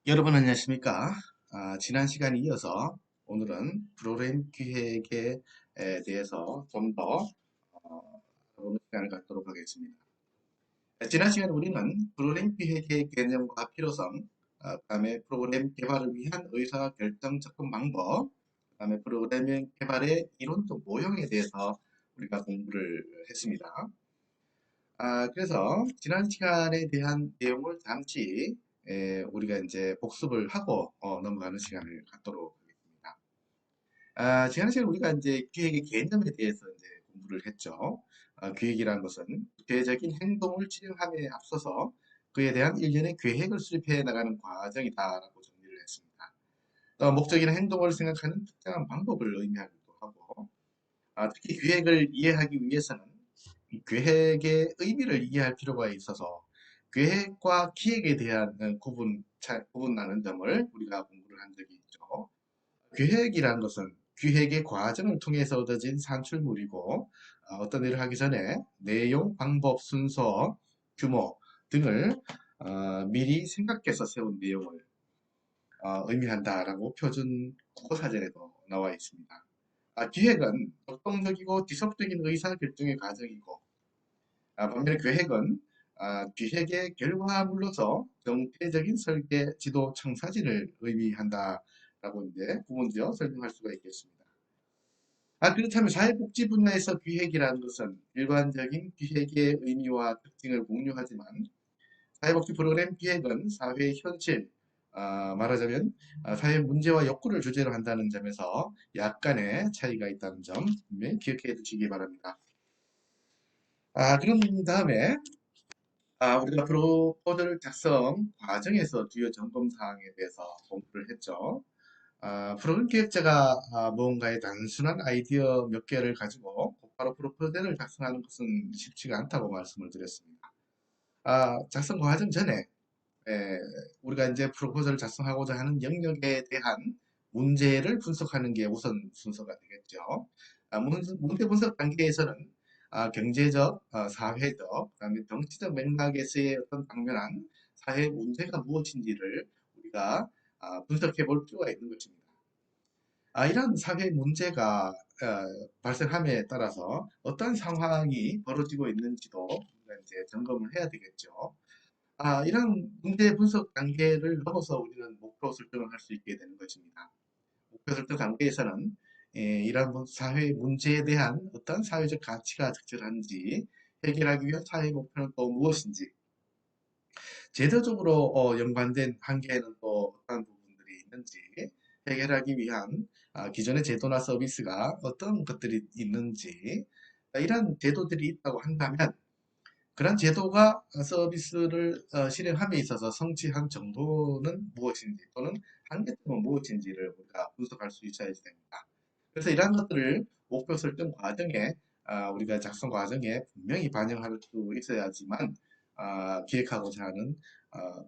여러분 안녕하십니까? 지난 시간에 이어서 오늘은 프로그램 기획에 대해서 좀 더 보는 시간을 갖도록 하겠습니다. 지난 시간에 우리는 프로그램 기획의 개념과 필요성, 그다음에 프로그램 개발을 위한 의사결정 접근 방법, 그다음에 프로그램 개발의 이론적 모형에 대해서 우리가 공부를 했습니다. 그래서 지난 시간에 대한 내용을 잠시 우리가 이제 복습을 하고 넘어가는 시간을 갖도록 하겠습니다. 지난 시간에 우리가 이제 기획의 개념에 대해서 이제 공부를 했죠. 기획이라는 것은 구체적인 행동을 진행함에 앞서서 그에 대한 일련의 계획을 수립해 나가는 과정이다라고 정리를 했습니다. 또 목적이나 행동을 생각하는 특정한 방법을 의미하기도 하고, 특히 기획을 이해하기 위해서는 이 계획의 의미를 이해할 필요가 있어서 계획과 기획에 대한 구분나는 점을 우리가 공부를 한 적이 있죠. 계획이라는 것은 기획의 과정을 통해서 얻어진 산출물이고, 어떤 일을 하기 전에 내용, 방법, 순서, 규모 등을 미리 생각해서 세운 내용을 의미한다라고 표준 국어사전에도 나와 있습니다. 기획은 역동적이고 지속적인 의사결정의 과정이고, 반면에 계획은 기획의 결과물로서 정체적인 설계, 지도, 청사진을 의미한다라고 이제 구분되어 설명할 수가 있겠습니다. 그렇다면 사회복지 분야에서 기획이라는 것은 일반적인 기획의 의미와 특징을 공유하지만 사회복지 프로그램 기획은 사회 현실, 말하자면 사회 문제와 욕구를 주제로 한다는 점에서 약간의 차이가 있다는 점 분명히 기억해 두시기 바랍니다. 그런 다음에 우리가 프로포절 작성 과정에서 주요 점검 사항에 대해서 공부를 했죠. 프로그램 기획자가 무언가의 단순한 아이디어 몇 개를 가지고 곧바로 프로포절을 작성하는 것은 쉽지가 않다고 말씀을 드렸습니다. 작성 과정 전에 에, 우리가 이제 프로포절을 작성하고자 하는 영역에 대한 문제를 분석하는 게 우선 순서가 되겠죠. 문제 분석 단계에서는 경제적, 사회적, 그다음에 정치적 맥락에서의 어떤 당면한 사회 문제가 무엇인지를 우리가 분석해 볼 필요가 있는 것입니다. 이런 사회 문제가 발생함에 따라서 어떤 상황이 벌어지고 있는지도 우리가 이제 점검을 해야 되겠죠. 이런 문제 분석 단계를 넘어서 우리는 목표 설정을 할 수 있게 되는 것입니다. 목표 설정 단계에서는 이러한 사회 문제에 대한 어떤 사회적 가치가 적절한지, 해결하기 위한 사회 목표는 또 무엇인지, 제도적으로 연관된 한계에는 또 어떤 부분들이 있는지, 해결하기 위한 기존의 제도나 서비스가 어떤 것들이 있는지, 이런 제도들이 있다고 한다면 그런 제도가 서비스를 실행함에 있어서 성취한 정도는 무엇인지 또는 한계점은 무엇인지를 우리가 분석할 수 있어야 됩니다. 그래서 이러한 것들을 목표 설정 과정에 우리가 작성 과정에 분명히 반영할 수 있어야지만 기획하고자 하는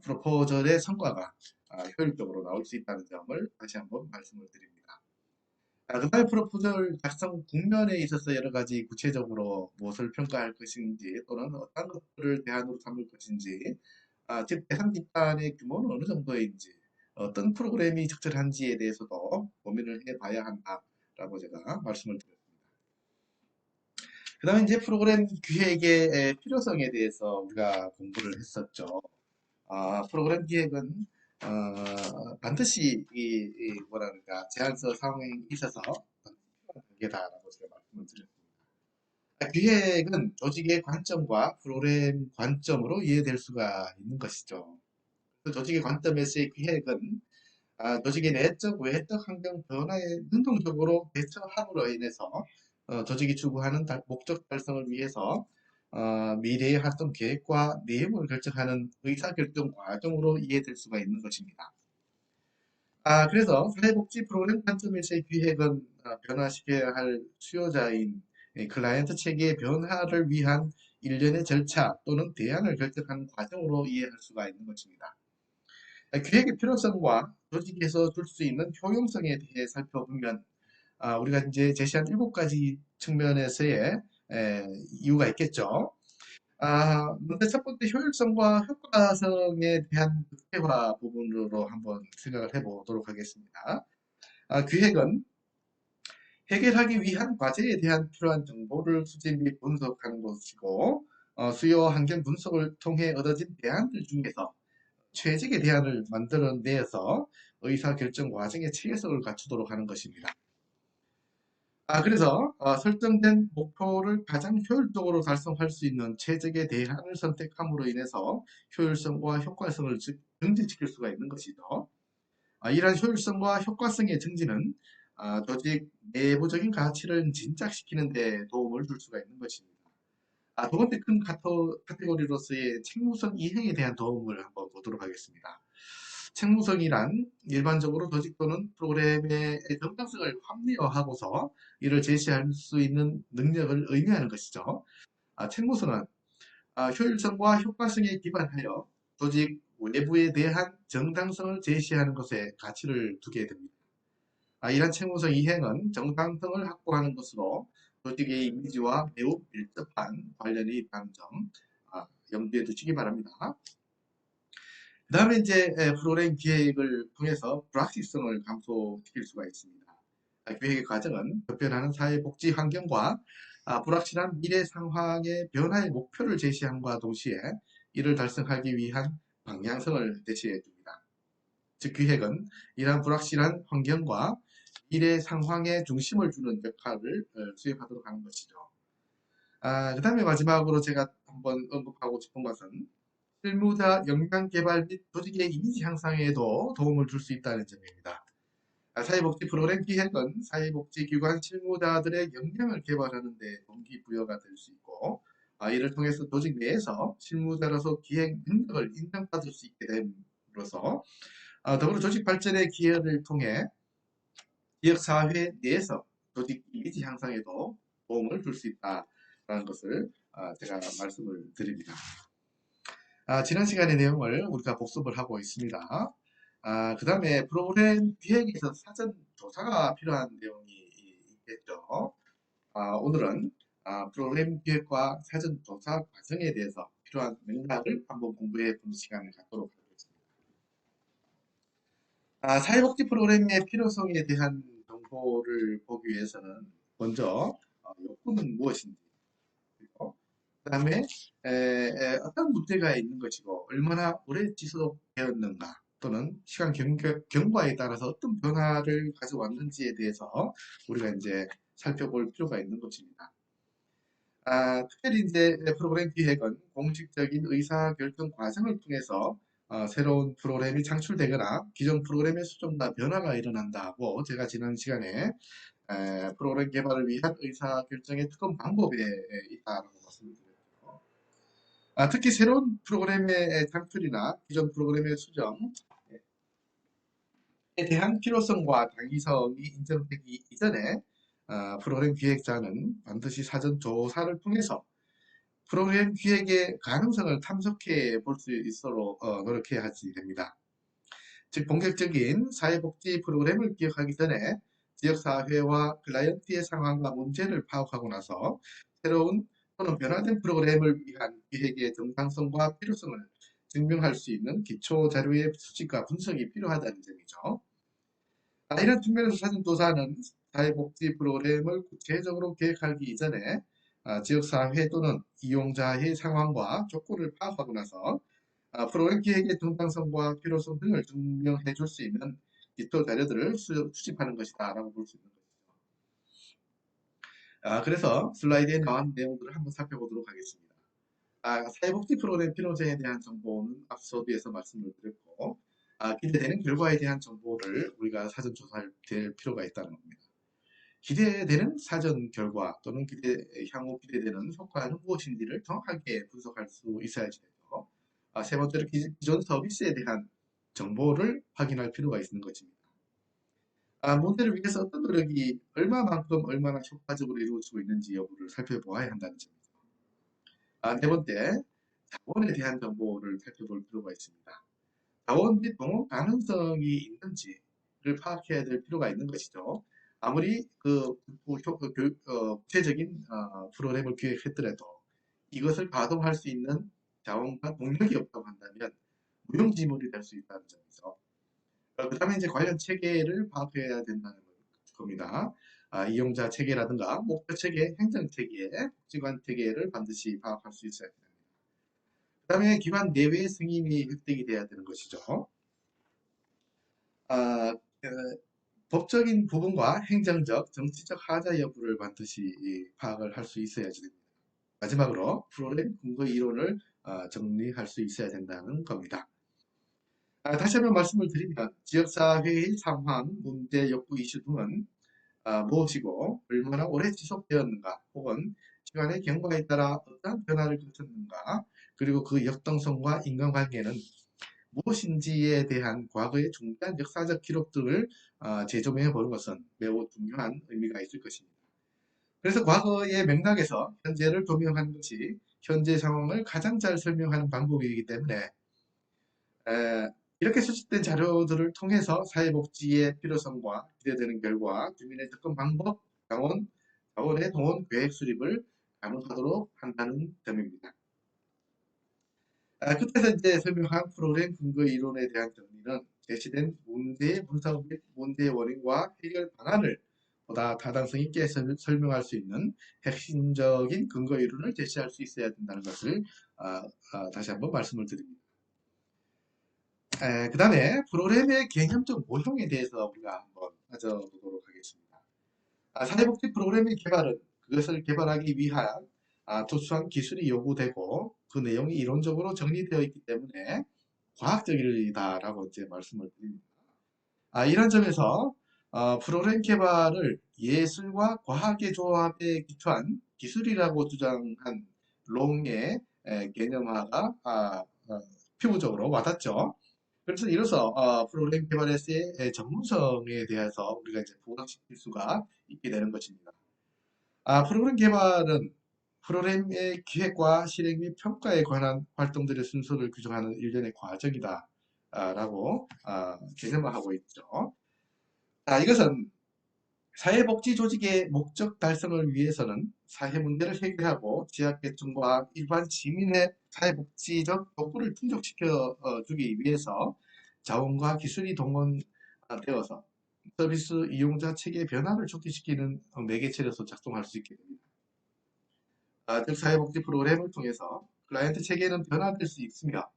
프로포절의 성과가 효율적으로 나올 수 있다는 점을 다시 한번 말씀을 드립니다. 그다음에 프로포절 작성 국면에 있어서 여러 가지 구체적으로 무엇을 평가할 것인지 또는 어떤 것들을 대안으로 삼을 것인지, 즉 대상 집단의 규모는 어느 정도인지, 어떤 프로그램이 적절한지에 대해서도 고민을 해봐야 한다라고 제가 말씀을 드렸습니다. 그 다음에 이제 프로그램 기획의 필요성에 대해서 우리가 공부를 했었죠. 프로그램 기획은 반드시 뭐랄까 제안서 상황에 있어서 단계다라고 제가 말씀을 드렸습니다. 기획은 조직의 관점과 프로그램 관점으로 이해될 수가 있는 것이죠. 그 조직의 관점에서의 기획은 조직의 내적, 외적 환경 변화에 능동적으로 대처함으로 인해서 조직이 추구하는 목적 달성을 위해서 미래의 활동 계획과 내용을 결정하는 의사결정 과정으로 이해될 수가 있는 것입니다. 그래서 사회복지 프로그램 관점에서의 기획은 변화시켜야 할 수요자인 클라이언트 체계의 변화를 위한 일련의 절차 또는 대안을 결정하는 과정으로 이해할 수가 있는 것입니다. 기획의 필요성과 조직에서 줄 수 있는 효용성에 대해 살펴보면 우리가 이제 제시한 7가지 측면에서의 이유가 있겠죠. 먼저 첫 번째 효율성과 효과성에 대한 극대화 부분으로 한번 생각을 해보도록 하겠습니다. 기획은 해결하기 위한 과제에 대한 필요한 정보를 수집 및 분석하는 것이고, 수요 환경 분석을 통해 얻어진 대안들 중에서 최적의 대안을 만들어내서 의사결정 과정에 체계성을 갖추도록 하는 것입니다. 그래서 설정된 목표를 가장 효율적으로 달성할 수 있는 최적의 대안을 선택함으로 인해서 효율성과 효과성을 증진시킬 수가 있는 것이죠. 이러한 효율성과 효과성의 증진은 조직 내부적인 가치를 진작시키는 데 도움을 줄 수가 있는 것입니다. 두 번째 큰 카테고리로서의 책무성 이행에 대한 도움을 한번 보도록 하겠습니다. 책무성이란 일반적으로 조직 또는 프로그램의 정당성을 합리화하고서 이를 제시할 수 있는 능력을 의미하는 것이죠. 책무성은 효율성과 효과성에 기반하여 조직 외부에 대한 정당성을 제시하는 것에 가치를 두게 됩니다. 이러한 책무성 이행은 정당성을 확보하는 것으로 조직의 이미지와 매우 밀접한 관련이 있다는 점 염두에 두시기 바랍니다. 그 다음에 이제 프로그램 기획을 통해서 불확실성을 감소시킬 수가 있습니다. 기획의 과정은 급변하는 사회복지 환경과 불확실한 미래 상황의 변화의 목표를 제시함과 동시에 이를 달성하기 위한 방향성을 제시해 줍니다. 즉 기획은 이러한 불확실한 환경과 미래 상황에 중심을 주는 역할을 수행하도록 하는 것이죠. 그 다음에 마지막으로 제가 한번 언급하고 싶은 것은 실무자 역량 개발 및 조직의 이미지 향상에도 도움을 줄 수 있다는 점입니다. 사회복지 프로그램 기획은 사회복지기관 실무자들의 역량을 개발하는 데 동기부여가 될 수 있고 이를 통해서 조직 내에서 실무자로서 기획 능력을 인정받을 수 있게 됨으로써 더불어 조직 발전의 기회를 통해 지역사회 내에서 조직 이미지 향상에도 도움을 줄 수 있다는 것을 제가 말씀을 드립니다. 지난 시간의 내용을 우리가 복습을 하고 있습니다. 그 다음에 프로그램 기획에서 사전 조사가 필요한 내용이 있겠죠. 오늘은 프로그램 기획과 사전 조사 과정에 대해서 필요한 맥락을 한번 공부해 보는 시간을 갖도록 하겠습니다. 사회복지 프로그램의 필요성에 대한 정보를 보기 위해서는 먼저 욕구는 무엇인지, 그리고 그 다음에 어떤 문제가 있는 것이고 얼마나 오래 지속되었는가 또는 시간 경과에 따라서 어떤 변화를 가져왔는지에 대해서 우리가 이제 살펴볼 필요가 있는 것입니다. 특별히 이제 프로그램 기획은 공식적인 의사결정 과정을 통해서 새로운 프로그램이 창출되거나 기존 프로그램의 수정과 변화가 일어난다고 제가 지난 시간에 프로그램 개발을 위한 의사결정의 특검 방법에 있다고 말씀드렸죠. 특히 새로운 프로그램의 창출이나 기존 프로그램의 수정에 대한 필요성과 당위성이 인정되기 이전에 프로그램 기획자는 반드시 사전 조사를 통해서 프로그램 기획의 가능성을 탐색해 볼 수 있도록 노력해야 하지 됩니다. 즉 본격적인 사회복지 프로그램을 기획하기 전에 지역사회와 클라이언트의 상황과 문제를 파악하고 나서 새로운 또는 변화된 프로그램을 위한 기획의 정당성과 필요성을 증명할 수 있는 기초 자료의 수집과 분석이 필요하다는 점이죠. 이런 측면에서 사전조사는 사회복지 프로그램을 구체적으로 계획하기 이전에 지역사회 또는 이용자의 상황과 조건을 파악하고 나서 프로그램 기획의 정당성과 필요성 등을 증명해 줄 수 있는 기초 자료들을 수집하는 것이다 라고 볼 수 있는 것이죠. 그래서 슬라이드에 나온 내용들을 한번 살펴보도록 하겠습니다. 사회복지 프로그램 필요성에 대한 정보는 앞서에서 말씀을 드렸고 기대되는 결과에 대한 정보를 우리가 사전 조사할 필요가 있다는 겁니다. 기대되는 사전 결과 또는 향후 기대되는 효과는 무엇인지를 정확하게 분석할 수 있어야지 되죠. 세 번째로 기존 서비스에 대한 정보를 확인할 필요가 있는 것입니다. 문제를 위해서 어떤 노력이 얼마만큼 얼마나 효과적으로 이루어지고 있는지 여부를 살펴보아야 한다는 점이죠. 네 번째, 자원에 대한 정보를 살펴볼 필요가 있습니다. 자원 및 동원 가능성이 있는지를 파악해야 될 필요가 있는 것이죠. 아무리 구체적인 프로그램을 기획했더라도 이것을 가동할 수 있는 자원과 동력이 없다고 한다면 무용지물이 될 수 있다는 점이죠. 그 다음에 이제 관련 체계를 파악해야 된다는 겁니다. 이용자 체계라든가 목표 체계, 행정 체계, 복지관 체계를 반드시 파악할 수 있어야 됩니다. 그 다음에 기관 내외의 승인이 획득이 돼야 되는 것이죠. 아, 법적인 부분과 행정적, 정치적 하자 여부를 반드시 파악을 할 수 있어야지 됩니다. 마지막으로 프로그램 근거 이론을 정리할 수 있어야 된다는 겁니다. 다시 한번 말씀을 드리면 지역사회의 상황, 문제, 욕구, 이슈 등은 무엇이고 얼마나 오래 지속되었는가 혹은 시간의 경과에 따라 어떠한 변화를 거쳤는가 그리고 그 역동성과 인간관계는 무엇인지에 대한 과거의 중대한 역사적 기록들을 재조명해 보는 것은 매우 중요한 의미가 있을 것입니다. 그래서 과거의 맥락에서 현재를 조명하는 것이 현재 상황을 가장 잘 설명하는 방법이기 때문에 이렇게 수집된 자료들을 통해서 사회복지의 필요성과 기대되는 결과, 주민의 접근 방법, 자원의 동원 계획 수립을 가능하도록 한다는 점입니다. 끝에서 이제 설명한 프로그램 근거 이론에 대한 정리는 제시된 문제의 분석 및 문제의 원인과 해결 방안을 보다 타당성 있게 설명할 수 있는 핵심적인 근거 이론을 제시할 수 있어야 된다는 것을 다시 한번 말씀을 드립니다. 그 다음에 프로그램의 개념적 모형에 대해서 우리가 한번 따져보도록 하겠습니다. 사회복지 프로그램의 개발은 그것을 개발하기 위한 특수한 기술이 요구되고 그 내용이 이론적으로 정리되어 있기 때문에 과학적이다라고 이제 말씀을 드립니다. 이런 점에서 프로그램 개발을 예술과 과학의 조합에 기초한 기술이라고 주장한 롱의 개념화가 피부적으로 와닿죠. 그래서 이로써 프로그램 개발에서의 전문성에 대해서 우리가 이제 부각시킬 수가 있게 되는 것입니다. 프로그램 개발은 프로그램의 기획과 실행 및 평가에 관한 활동들의 순서를 규정하는 일련의 과정이다. 라고 개념화하고 있죠. 이것은 사회복지 조직의 목적 달성을 위해서는 사회 문제를 해결하고 지역계층과 일반 시민의 사회복지적 욕구를 충족시켜 주기 위해서 자원과 기술이 동원되어서 서비스 이용자 체계 변화를 촉진시키는 매개체로서 작동할 수 있게 됩니다. 즉 사회복지 프로그램을 통해서 클라이언트 체계는 변화될 수 있으며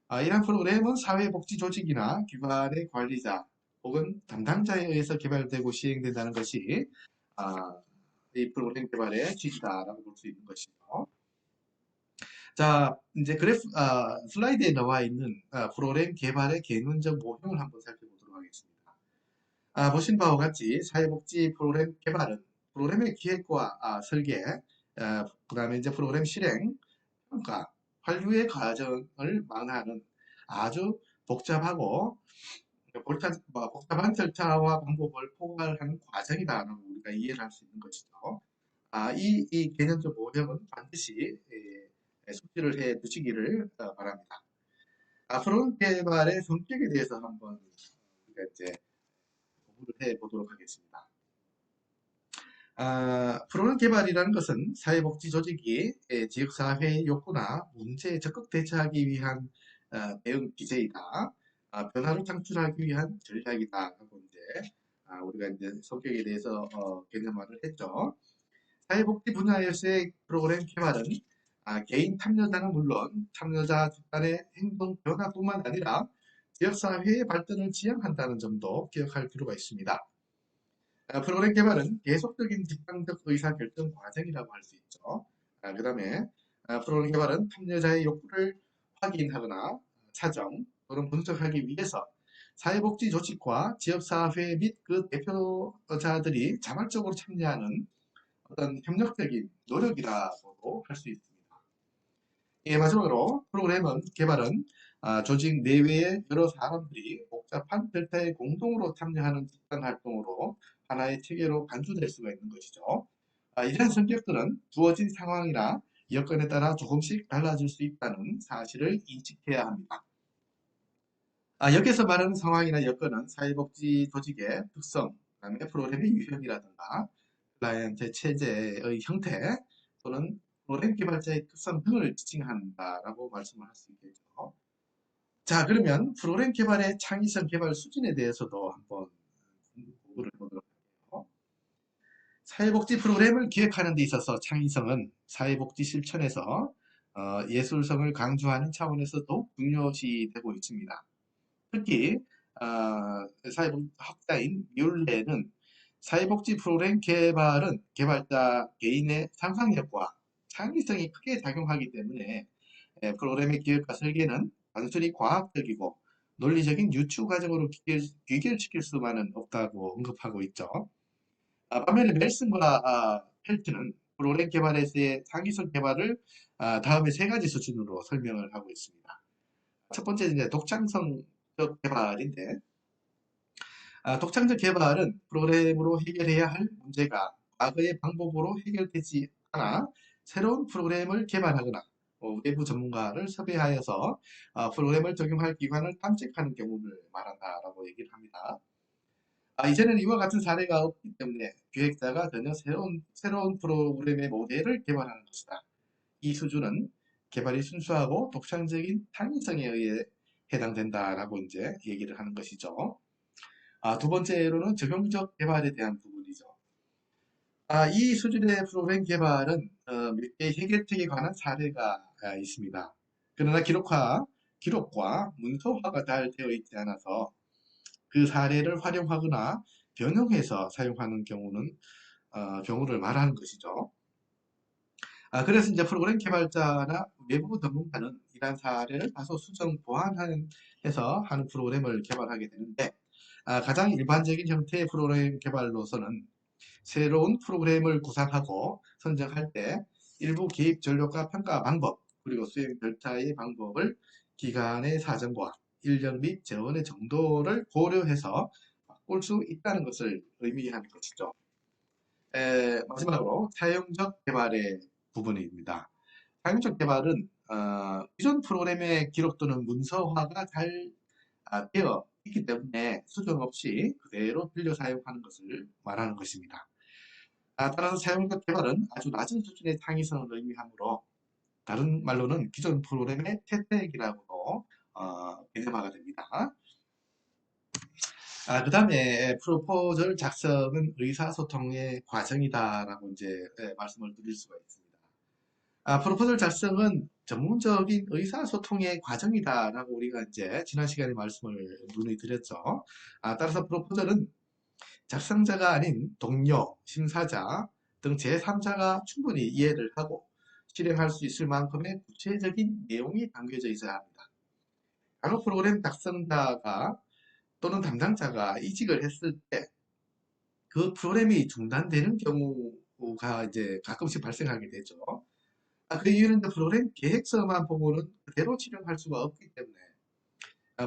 이러한 프로그램은 사회복지 조직이나 기관의 관리자 혹은 담당자에 의해서 개발되고 시행된다는 것이 이 프로그램 개발의 취지다라고 볼 수 있는 것이죠. 자, 이제 슬라이드에 나와 있는 프로그램 개발의 개론적 모형을 한번 살펴보도록 하겠습니다. 보신 바와 같이 사회복지 프로그램 개발은 프로그램의 기획과 설계, 그 다음에 이제 프로그램 실행, 평가, 활류의 과정을 망라하는 아주 복잡하고 복잡한 절차와 방법을 포괄하는 과정이다라고 우리가 이해를 할 수 있는 것이죠. 이 개념적 모형은 반드시 숙지를 해 두시기를 바랍니다. 프로그램 개발의 성격에 대해서 한번 우리가 이제 공부를 해 보도록 하겠습니다. 프로그램 개발이라는 것은 사회복지 조직이 지역사회의 욕구나 문제에 적극 대처하기 위한 대응 기제이다. 변화를 창출하기 위한 전략이다. 라고 이제 우리가 이제 성격에 대해서 개념화를 했죠. 사회복지 분야에서의 프로그램 개발은 개인 참여자는 물론 참여자 집단의 행동 변화뿐만 아니라 지역사회의 발전을 지향한다는 점도 기억할 필요가 있습니다. 프로그램 개발은 계속적인 직관적 의사결정 과정이라고 할 수 있죠. 그 다음에 프로그램 개발은 참여자의 욕구를 확인하거나 사정 또는 분석하기 위해서 사회복지 조직과 지역사회 및 그 대표자들이 자발적으로 참여하는 어떤 협력적인 노력이라고도 할 수 있습니다. 마지막으로 프로그램은 개발은 조직 내외의 여러 사람들이 복잡한 절차에 공동으로 참여하는 집단 활동으로 하나의 체계로 간주될 수가 있는 것이죠. 이러한 성격들은 주어진 상황이나 여건에 따라 조금씩 달라질 수 있다는 사실을 인식해야 합니다. 여기서 말하는 상황이나 여건은 사회복지 조직의 특성, 그다음에 프로그램의 유형이라든가 클라이언트 체제의 형태 또는 프로그램 개발자의 특성 등을 지칭한다라고 말씀을 할 수 있겠죠. 자, 그러면 프로그램 개발의 창의성 개발 수준에 대해서도 한번 공부를 해보도록 할게요. 사회복지 프로그램을 기획하는 데 있어서 창의성은 사회복지 실천에서 예술성을 강조하는 차원에서 더욱 중요시되고 있습니다. 특히 사회복지 학자인 뮬레는 사회복지 프로그램 개발은 개발자 개인의 상상력과 창의성이 크게 작용하기 때문에 프로그램의 기획과 설계는 단순히 과학적이고 논리적인 유추 과정으로 귀결시킬 수만은 없다고 언급하고 있죠. 반면에 멜슨과 펠트는 프로그램 개발에서의 창의성 개발을 다음에 세 가지 수준으로 설명을 하고 있습니다. 첫 번째 이제 독창성적 개발인데, 독창적 개발은 프로그램으로 해결해야 할 문제가 과거의 방법으로 해결되지 않아 새로운 프로그램을 개발하거나 외부 전문가를 섭외하여서 프로그램을 적용할 기관을 탐색하는 경우를 말한다라고 얘기를 합니다. 이제는 이와 같은 사례가 없기 때문에 기획자가 전혀 새로운 프로그램의 모델을 개발하는 것이다. 이 수준은 개발이 순수하고 독창적인 창의성에 의해 해당된다라고 이제 얘기를 하는 것이죠. 두 번째로는 적용적 개발에 대한 부분이죠. 이 수준의 프로그램 개발은 몇 개의 해결책에 관한 사례가 있습니다. 그러나 기록과 문서화가 잘 되어 있지 않아서 그 사례를 활용하거나 변형해서 사용하는 경우를 말하는 것이죠. 그래서 이제 프로그램 개발자나 외부 전문가는 이러한 사례를 다소 수정 보완해서 하는 프로그램을 개발하게 되는데, 가장 일반적인 형태의 프로그램 개발로서는 새로운 프로그램을 구상하고 선정할 때 일부 개입 전략과 평가 방법, 그리고 수행 절차의 방법을 기관의 사정과 인력 및 재원의 정도를 고려해서 바꿀 수 있다는 것을 의미하는 것이죠. 마지막으로 사용적 개발의 부분입니다. 사용적 개발은 기존 프로그램의 기록 또는 문서화가 잘 되어 있기 때문에 수정 없이 그대로 빌려 사용하는 것을 말하는 것입니다. 따라서 사용적 개발은 아주 낮은 수준의 창의성을 의미하므로 다른 말로는 기존 프로그램의 퇴색이라고도 개념화가 됩니다. 그 다음에 프로포절 작성은 의사소통의 과정이다라고 이제 말씀을 드릴 수가 있습니다. 프로포절 작성은 전문적인 의사소통의 과정이다라고 우리가 이제 지난 시간에 말씀을 문의 드렸죠. 따라서 프로포절은 작성자가 아닌 동료, 심사자 등 제3자가 충분히 이해를 하고 실행할 수 있을 만큼의 구체적인 내용이 담겨져 있어야 합니다. 간혹 프로그램 작성자가 또는 담당자가 이직을 했을 때 그 프로그램이 중단되는 경우가 이제 가끔씩 발생하게 되죠. 그 이유는 이제 프로그램 계획서만 보고는 그대로 실행할 수가 없기 때문에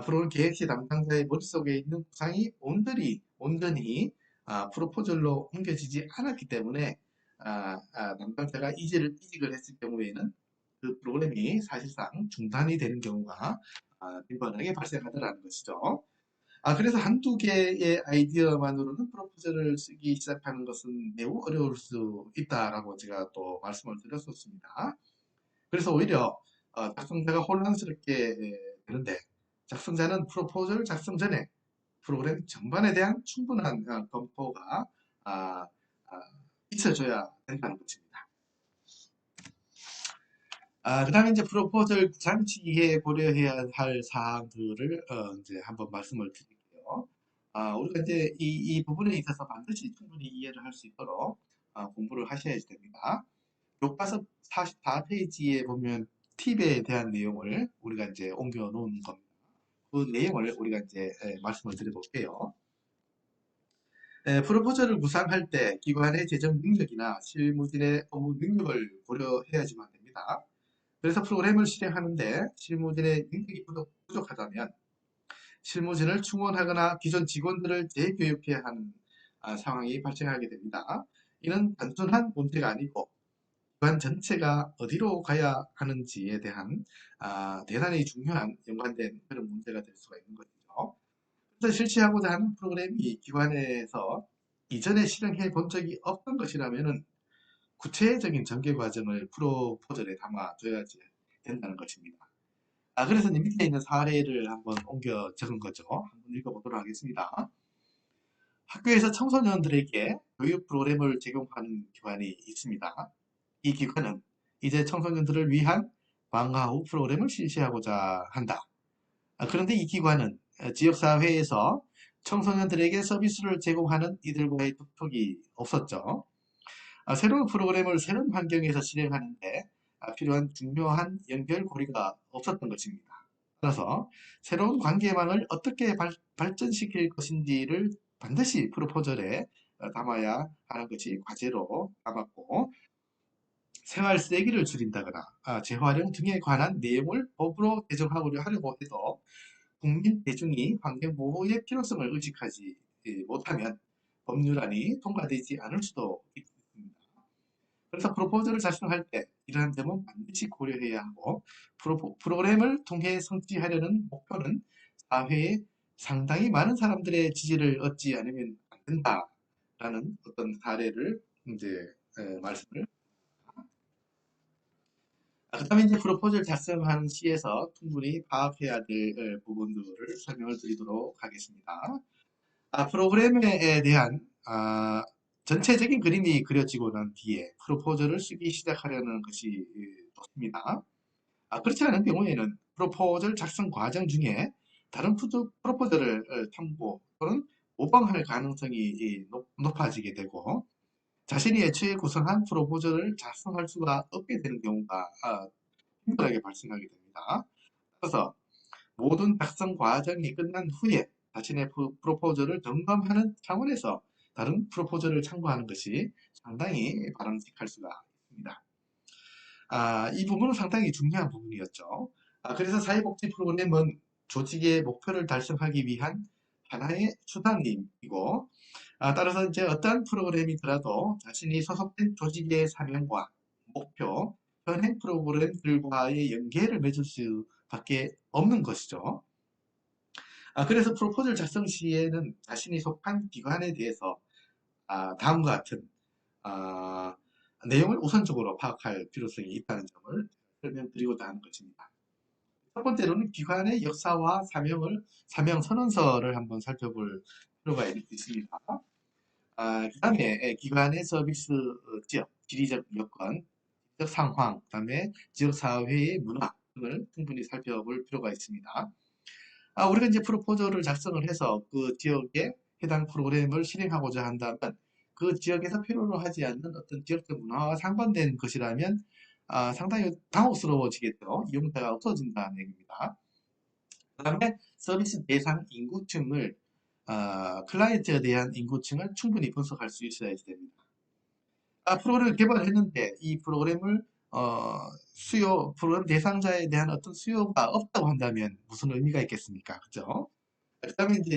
프로그램 계획 시 담당자의 머릿속에 있는 구상이 온전히 프로포절로 옮겨지지 않았기 때문에 담당자가 이직을 했을 경우에는 그 프로그램이 사실상 중단이 되는 경우가 빈번하게 발생하더라는 것이죠. 그래서 한두 개의 아이디어만으로는 프로포절을 쓰기 시작하는 것은 매우 어려울 수 있다라고 제가 또 말씀을 드렸었습니다. 그래서 오히려 작성자가 혼란스럽게 되는데, 작성자는 프로포절 작성 전에 프로그램 전반에 대한 충분한 검토가 아, 아, 있어줘야 된다는 것입니다. 그 다음에 이제 프로포절 구상 시기에 고려해야 할 사항들을 이제 한번 말씀을 드릴게요. 우리가 이제 이 부분에 있어서 반드시 충분히 이해를 할 수 있도록 공부를 하셔야 됩니다. 교과서 44페이지에 보면 팁에 대한 내용을 우리가 이제 옮겨 놓은 겁니다. 그 내용을 우리가 이제 말씀을 드려볼게요. 프로포절을 구상할 때 기관의 재정 능력이나 실무진의 업무 능력을 고려해야지만 됩니다. 그래서 프로그램을 실행하는데 실무진의 능력이 부족하다면 실무진을 충원하거나 기존 직원들을 재교육해야 하는 상황이 발생하게 됩니다. 이는 단순한 문제가 아니고 기관 전체가 어디로 가야 하는지에 대한 대단히 중요한 연관된 그런 문제가 될 수가 있는 것이죠. 그래서 실시하고자 하는 프로그램이 기관에서 이전에 실행해 본 적이 없던 것이라면은 구체적인 전개 과정을 프로포절에 담아줘야지 된다는 것입니다. 그래서 이제 밑에 있는 사례를 한번 옮겨 적은 거죠. 한번 읽어보도록 하겠습니다. 학교에서 청소년들에게 교육 프로그램을 제공하는 기관이 있습니다. 이 기관은 이제 청소년들을 위한 방과 후 프로그램을 실시하고자 한다. 그런데 이 기관은 지역사회에서 청소년들에게 서비스를 제공하는 이들과의 접촉이 없었죠. 새로운 프로그램을 새로운 환경에서 실행하는데 필요한 중요한 연결고리가 없었던 것입니다. 따라서 새로운 관계망을 어떻게 발전시킬 것인지를 반드시 프로포절에 담아야 하는 것이 과제로 남았고, 생활 쓰레기를 줄인다거나 재활용 등에 관한 내용을 법으로 개정하려고 해도 국민 대중이 환경보호의 필요성을 의식하지 못하면 법률안이 통과되지 않을 수도 있습니다. 그래서 프로포즈를 작성할 때 이러한 점은 반드시 고려해야 하고, 프로그램을 통해 성취하려는 목표는 사회에 상당히 많은 사람들의 지지를 얻지 않으면 안 된다라는 어떤 사례를 이제 말씀을. 그다음에 이제 프로포즈를 작성하는 시에서 충분히 파악해야 될 부분들을 설명을 드리도록 하겠습니다. 프로그램에 대한 전체적인 그림이 그려지고 난 뒤에 프로포즈를 쓰기 시작하려는 것이 좋습니다. 그렇지 않은 경우에는 프로포즈 작성 과정 중에 다른 프로포즈를 참고 또는 모방할 가능성이 높아지게 되고, 자신이 애초에 구성한 프로포즈를 작성할 수가 없게 되는 경우가 힘들하게 발생하게 됩니다. 그래서 모든 작성 과정이 끝난 후에 자신의 프로포즈를 점검하는 차원에서 다른 프로포즈를 참고하는 것이 상당히 바람직할 수가 있습니다. 이 부분은 상당히 중요한 부분이었죠. 그래서 사회복지 프로그램은 조직의 목표를 달성하기 위한 하나의 수단이고, 따라서 이제 어떠한 프로그램이더라도 자신이 소속된 조직의 사명과 목표, 현행 프로그램들과의 연계를 맺을 수밖에 없는 것이죠. 그래서 프로포즈를 작성 시에는 자신이 속한 기관에 대해서 다음과 같은 아, 내용을 우선적으로 파악할 필요성이 있다는 점을 설명드리고자 하는 것입니다. 첫 번째로는 기관의 역사와 사명 선언서를 한번 살펴볼 필요가 있습니다. 그 다음에 기관의 서비스 지역, 지리적 여건, 지적 상황, 그 다음에 지역사회의 문화 등을 충분히 살펴볼 필요가 있습니다. 우리가 이제 프로포저를 작성을 해서 그 지역에 해당 프로그램을 실행하고자 한다면 그 지역에서 필요로 하지 않는 어떤 지역적 문화와 상반된 것이라면 상당히 당혹스러워지겠죠. 이용자가 없어진다는 얘기입니다. 그 다음에 서비스 대상 인구층을 클라이언트에 대한 인구층을 충분히 분석할 수 있어야 됩니다. 프로그램을 개발했는데 이 프로그램을 프로그램 대상자에 대한 어떤 수요가 없다고 한다면 무슨 의미가 있겠습니까? 그죠? 그다음에 이제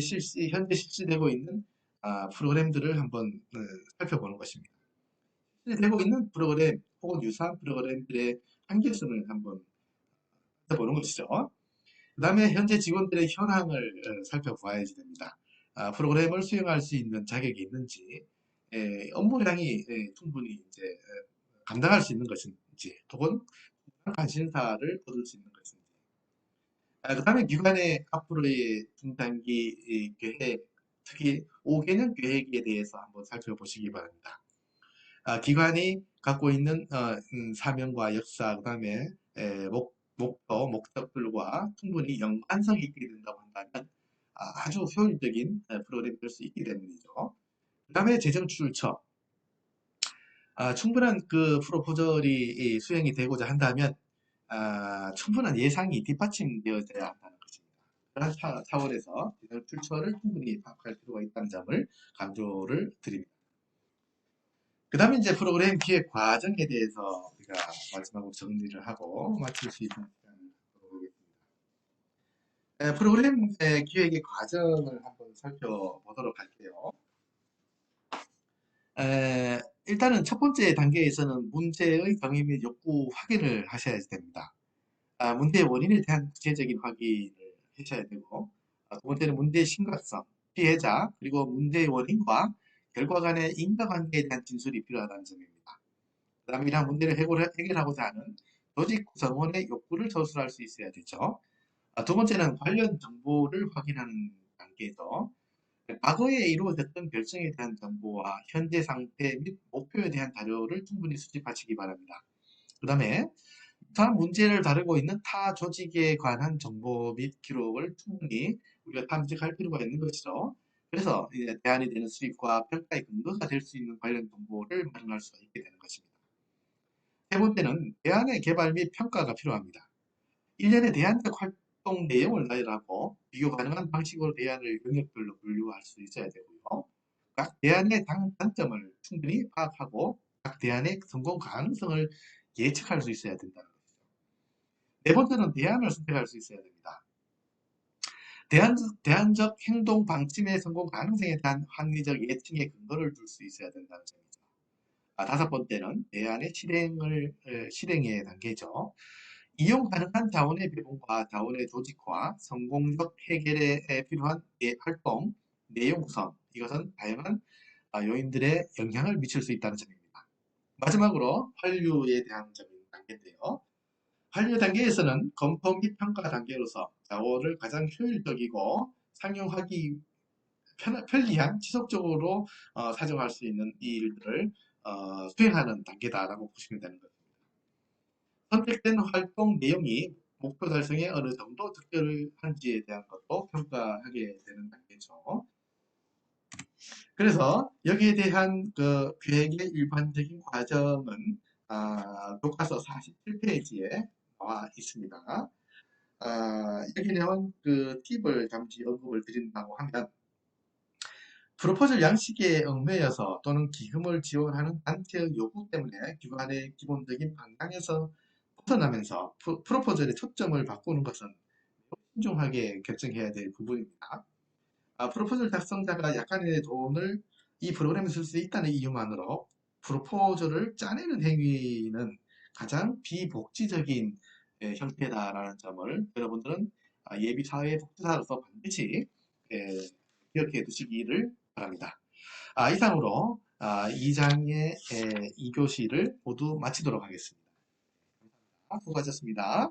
현재 실시되고 있는 프로그램들을 한번 살펴보는 것입니다. 실시되고 있는 프로그램 혹은 유사한 프로그램들의 한계성을 한번 살펴보는 것이죠. 그 다음에 현재 직원들의 현황을 살펴봐야지 됩니다. 프로그램을 수행할 수 있는 자격이 있는지, 업무량이 충분히 이제 감당할 수 있는 것인지, 혹은 관심사를 얻을 수 있는 것인지. 그 다음에 기관의 앞으로의 중단기 계획, 특히 5개년 계획에 대해서 한번 살펴보시기 바랍니다. 기관이 갖고 있는 사명과 역사, 그 다음에 목표, 목적들과 충분히 연관성이 있게 된다고 한다면 아주 효율적인 프로그램이 될 수 있기 때문이죠. 그 다음에 재정 출처. 충분한 그 프로포절이 수행이 되고자 한다면 충분한 예상이 뒷받침되어져야 한다는 것입니다. 그런 차원에서 재정 출처를 충분히 파악할 필요가 있다는 점을 강조를 드립니다. 그 다음에 이제 프로그램 기획 과정에 대해서 우리가 마지막으로 정리를 하고 마칠 수 있는 시간을 갖도록 하겠습니다. 프로그램 기획의 과정을 한번 살펴보도록 할게요. 일단은 첫 번째 단계에서는 문제의 경위 및 욕구 확인을 하셔야 됩니다. 문제의 원인에 대한 구체적인 확인을 하셔야 되고, 두 번째는 문제의 심각성, 피해자, 그리고 문제의 원인과 결과 간의 인과관계에 대한 진술이 필요하다는 점입니다. 그 다음에 이러한 문제를 해결하고자 하는 조직 구성원의 욕구를 서술할 수 있어야 되죠. 두 번째는 관련 정보를 확인하는 단계죠. 과거에 이루어졌던 결정에 대한 정보와 현재 상태 및 목표에 대한 자료를 충분히 수집하시기 바랍니다. 그 다음에 유사한 문제를 다루고 있는 타 조직에 관한 정보 및 기록을 충분히 우리가 탐색할 필요가 있는 것이죠. 그래서 이제 대안이 되는 수립과 평가의 근거가 될 수 있는 관련 정보를 마련할 수가 있게 되는 것입니다. 세 번째는 대안의 개발 및 평가가 필요합니다. 일련의 대안적 활동 내용을 나열하고 비교 가능한 방식으로 대안을 영역별로 분류할 수 있어야 되고요. 각 대안의 단점을 충분히 파악하고 각 대안의 성공 가능성을 예측할 수 있어야 된다는 것이죠. 네 번째는 대안을 선택할 수 있어야 됩니다. 대안적 행동 방침의 성공 가능성에 대한 합리적 예측의 근거를 둘 수 있어야 된다는 점이죠. 다섯 번째는 대안의 실행의 단계죠. 이용 가능한 자원의 배분과 자원의 조직화, 성공적 해결에 필요한 활동, 내용 구성, 이것은 다양한 요인들의 영향을 미칠 수 있다는 점입니다. 마지막으로 환류에 대한 단계인데요. 환류 단계에서는 검토 및 평가 단계로서 자원을 가장 효율적이고 상용하기 편리한 지속적으로 사용할 수 있는 이 일들을 수행하는 단계다라고 보시면 되는 겁니다. 선택된 활동 내용이 목표 달성에 어느 정도 적절한지에 대한 것도 평가하게 되는 단계죠. 그래서 여기에 대한 그 계획의 일반적인 과정은 교과서 47페이지에 나와 있습니다. 여기 나온 그 팁을 잠시 언급을 드린다고 하면 프로포절 양식에 얽매여서 또는 기금을 지원하는 단체의 요구 때문에 기관의 기본적인 방향에서 벗어나면서 프로포절의 초점을 바꾸는 것은 신중하게 결정해야 될 부분입니다. 프로포절 작성자가 약간의 돈을 이 프로그램에 쓸 수 있다는 이유만으로 프로포절을 짜내는 행위는 가장 비복지적인 형태다라는 점을 여러분들은 예비 사회복지사로서 반드시 기억해 두시기를 바랍니다. 이상으로 2장의 2교시를 모두 마치도록 하겠습니다. 수고하셨습니다.